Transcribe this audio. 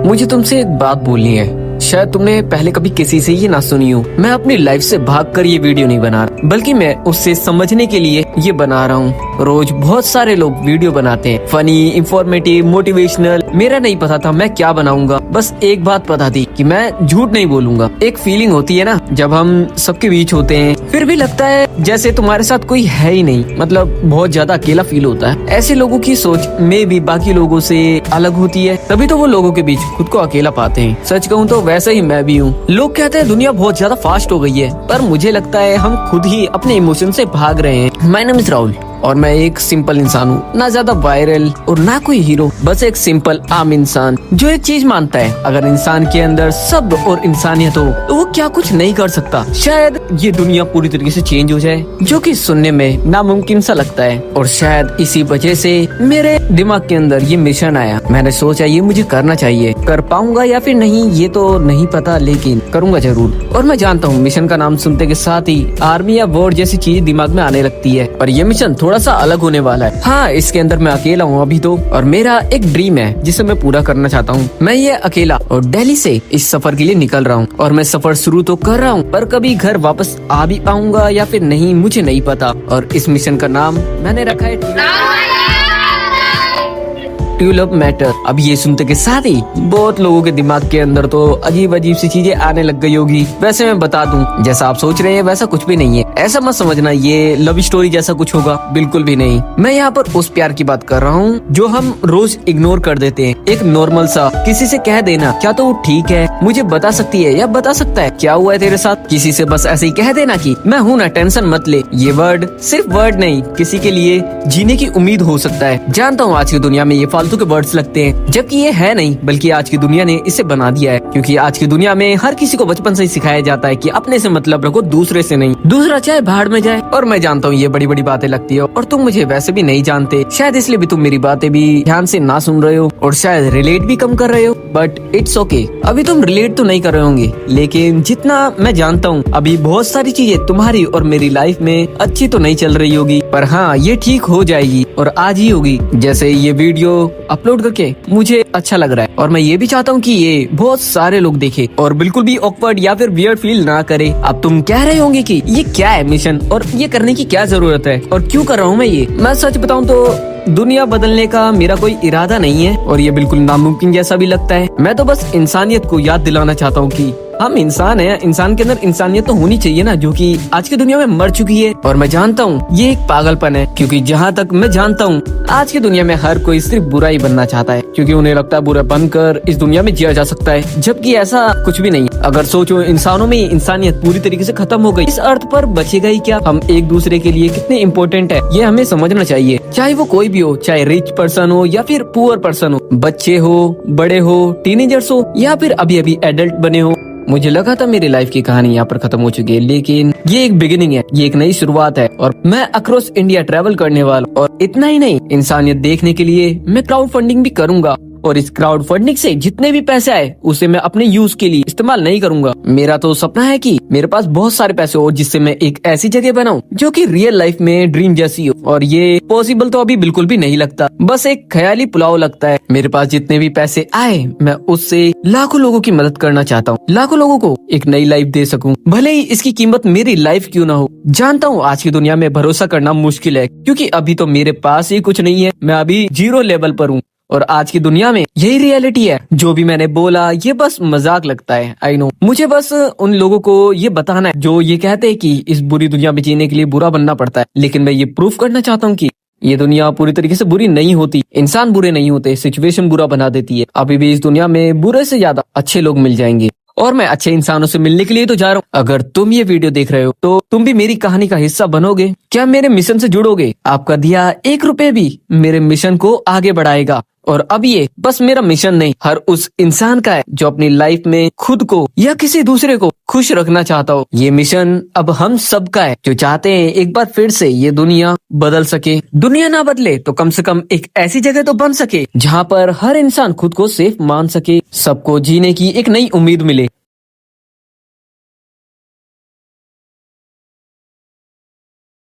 मुझे तुमसे एक बात बोलनी है। शायद तुमने पहले कभी किसी से ये ना सुनी हो। मैं अपनी लाइफ से भागकर ये वीडियो नहीं बना रहा, बल्कि मैं उससे समझने के लिए ये बना रहा हूँ। रोज बहुत सारे लोग वीडियो बनाते हैं, फनी, इंफॉर्मेटिव, मोटिवेशनल। मेरा नहीं पता था मैं क्या बनाऊंगा, बस एक बात पता थी कि मैं झूठ नहीं बोलूंगा। एक फीलिंग होती है ना, जब हम सबके बीच होते हैं फिर भी लगता है जैसे तुम्हारे साथ कोई है ही नहीं, मतलब बहुत ज्यादा अकेला फील होता है। ऐसे लोगों की सोच में भी बाकी लोगों से अलग होती है, तभी तो वो लोगों के बीच खुद को अकेला पाते हैं। सच कहूँ तो वैसे ही मैं भी हूँ। लोग कहते हैं दुनिया बहुत ज्यादा फास्ट हो गई है, पर मुझे लगता है हम खुद ही अपने इमोशन से भाग रहे हैं। माय नेम इज राहुल और मैं एक सिंपल इंसान हूँ, ना ज्यादा वायरल और ना कोई हीरो, बस एक सिंपल आम इंसान जो एक चीज मानता है, अगर इंसान के अंदर सब और इंसानियत हो तो वो क्या कुछ नहीं कर सकता। शायद ये दुनिया पूरी तरीके से चेंज हो जाए, जो कि सुनने में नामुमकिन सा लगता है। और शायद इसी वजह से मेरे दिमाग के अंदर ये मिशन आया। मैंने सोचा ये मुझे करना चाहिए। कर पाऊंगा या फिर नहीं ये तो नहीं पता, लेकिन करूंगा जरूर। और मैं जानता हूँ मिशन का नाम सुनते के साथ ही आर्मी या वॉर जैसी चीज दिमाग में आने लगती है, पर ये मिशन थोड़ा सा अलग होने वाला है। हाँ, इसके अंदर मैं अकेला हूँ अभी तो, और मेरा एक ड्रीम है जिसे मैं पूरा करना चाहता हूँ। मैं ये अकेला और दिल्ली से इस सफर के लिए निकल रहा हूँ, और मैं सफर शुरू तो कर रहा हूँ, पर कभी घर वापस आ भी पाऊंगा या फिर नहीं मुझे नहीं पता। और इस मिशन का नाम मैंने रखा है ट्यूलिप मैटर। अब ये सुनते के साथ ही बहुत लोगों के दिमाग के अंदर तो अजीब अजीब सी चीजें आने लग गई होगी। वैसे मैं बता दूं, जैसा आप सोच रहे हैं वैसा कुछ भी नहीं है। ऐसा मत समझना ये लव स्टोरी जैसा कुछ होगा, बिल्कुल भी नहीं। मैं यहाँ पर उस प्यार की बात कर रहा हूँ जो हम रोज इग्नोर कर देते हैं। एक नॉर्मल सा किसी से कह देना, क्या तो वो ठीक है, मुझे बता सकती है या बता सकता है क्या हुआ है तेरे साथ। किसी से बस ऐसे ही कह देना कि मैं हूँ ना, टेंशन मत ले। ये वर्ड सिर्फ वर्ड नहीं, किसी के लिए जीने की उम्मीद हो सकता है। जानता हूँ आज की दुनिया में ये फालतू के वर्ड्स लगते हैं, जबकि ये है नहीं, बल्कि आज की दुनिया ने इसे बना दिया है। क्योंकि आज की दुनिया में हर किसी को बचपन से ही सिखाया जाता है कि अपने से मतलब रखो, दूसरे से नहीं। दूसरा चाहे भाड़ में जाए। और मैं जानता हूँ ये बड़ी बड़ी बातें लगती है, और तुम मुझे वैसे भी नहीं जानते, शायद इसलिए भी तुम मेरी बातें भी ध्यान से ना सुन रहे हो, और शायद रिलेट भी कम कर रहे हो। बट इट्स ओके, अभी तुम रिलेट तो नहीं कर रहे होंगे, लेकिन जितना मैं जानता हूँ अभी बहुत सारी चीजें तुम्हारी और मेरी लाइफ में अच्छी तो नहीं चल रही होगी, पर हाँ ये ठीक हो जाएगी, और आज ही होगी। जैसे ये वीडियो अपलोड करके मुझे अच्छा लग रहा है, और मैं ये भी चाहता हूँ कि ये बहुत सारे लोग देखें और बिल्कुल भी ऑकवर्ड या फिर वियर्ड फील ना करे। अब तुम कह रहे होंगे कि ये क्या है मिशन, और ये करने की क्या जरूरत है, और क्यों कर रहा हूँ मैं ये। मैं सच बताऊँ तो दुनिया बदलने का मेरा कोई इरादा नहीं है, और ये बिल्कुल नामुमकिन जैसा भी लगता है। मैं तो बस इंसानियत को याद दिलाना चाहता हूँ कि हम इंसान हैं, इंसान के अंदर इंसानियत तो होनी चाहिए ना, जो कि आज की दुनिया में मर चुकी है। और मैं जानता हूँ ये एक पागलपन है, क्योंकि जहाँ तक मैं जानता हूँ आज की दुनिया में हर कोई सिर्फ बुरा ही बनना चाहता है, क्योंकि उन्हें लगता है बुरा बनकर इस दुनिया में जिया जा सकता है, जबकि ऐसा कुछ भी नहीं। अगर सोचो इंसानों में इंसानियत पूरी तरीके से खत्म हो गई, इस अर्थ पर बचेगा ही क्या। हम एक दूसरे के लिए कितने इम्पोर्टेंट है ये हमें समझना चाहिए, चाहे वो कोई भी हो, चाहे रिच पर्सन हो या फिर पुअर पर्सन हो, बच्चे हो, बड़े हो, टीनेजर्स हो या फिर अभी अभी एडल्ट बने हो। मुझे लगा था मेरी लाइफ की कहानी यहाँ पर खत्म हो चुकी है, लेकिन ये एक बिगिनिंग है, ये एक नई शुरुआत है, और मैं अक्रॉस इंडिया ट्रैवल करने वाला। और इतना ही नहीं, इंसानियत देखने के लिए मैं क्राउड फंडिंग भी करूंगा, और इस क्राउड फंडिंग से जितने भी पैसे आए उसे मैं अपने यूज के लिए इस्तेमाल नहीं करूंगा। मेरा तो सपना है कि मेरे पास बहुत सारे पैसे हो, जिससे मैं एक ऐसी जगह बनाऊं जो कि रियल लाइफ में ड्रीम जैसी हो। और ये पॉसिबल तो अभी बिल्कुल भी नहीं लगता, बस एक ख्याली पुलाव लगता है। मेरे पास जितने भी पैसे आए मैं उससे लाखों लोगों की मदद करना चाहता हूँ, लाखों लोगों को एक नई लाइफ दे सकूं, भले ही इसकी कीमत मेरी लाइफ क्यों ना हो। जानता हूँ आज की दुनिया में भरोसा करना मुश्किल है, क्योंकि अभी तो मेरे पास ही कुछ नहीं है, मैं अभी जीरो लेवल पर हूँ, और आज की दुनिया में यही रियलिटी है। जो भी मैंने बोला ये बस मजाक लगता है, आई नो। मुझे बस उन लोगों को ये बताना है जो ये कहते हैं कि इस बुरी दुनिया में जीने के लिए बुरा बनना पड़ता है, लेकिन मैं ये प्रूफ करना चाहता हूँ कि ये दुनिया पूरी तरीके से बुरी नहीं होती। इंसान बुरे नहीं होते, सिचुएशन बुरा बना देती है। अभी भी इस दुनिया में बुरे से ज्यादा अच्छे लोग मिल जाएंगे, और मैं अच्छे इंसानों से मिलने के लिए तो जा रहा हूँ। अगर तुम ये वीडियो देख रहे हो तो तुम भी मेरी कहानी का हिस्सा बनोगे क्या? मेरे मिशन से जुड़ोगे? आपका दिया 1 रुपए भी मेरे मिशन को आगे बढ़ाएगा। और अब ये बस मेरा मिशन नहीं, हर उस इंसान का है जो अपनी लाइफ में खुद को या किसी दूसरे को खुश रखना चाहता हो। ये मिशन अब हम सब का है, जो चाहते हैं एक बार फिर से ये दुनिया बदल सके। दुनिया ना बदले तो कम से कम एक ऐसी जगह तो बन सके जहाँ पर हर इंसान खुद को सेफ मान सके, सबको जीने की एक नई उम्मीद मिले।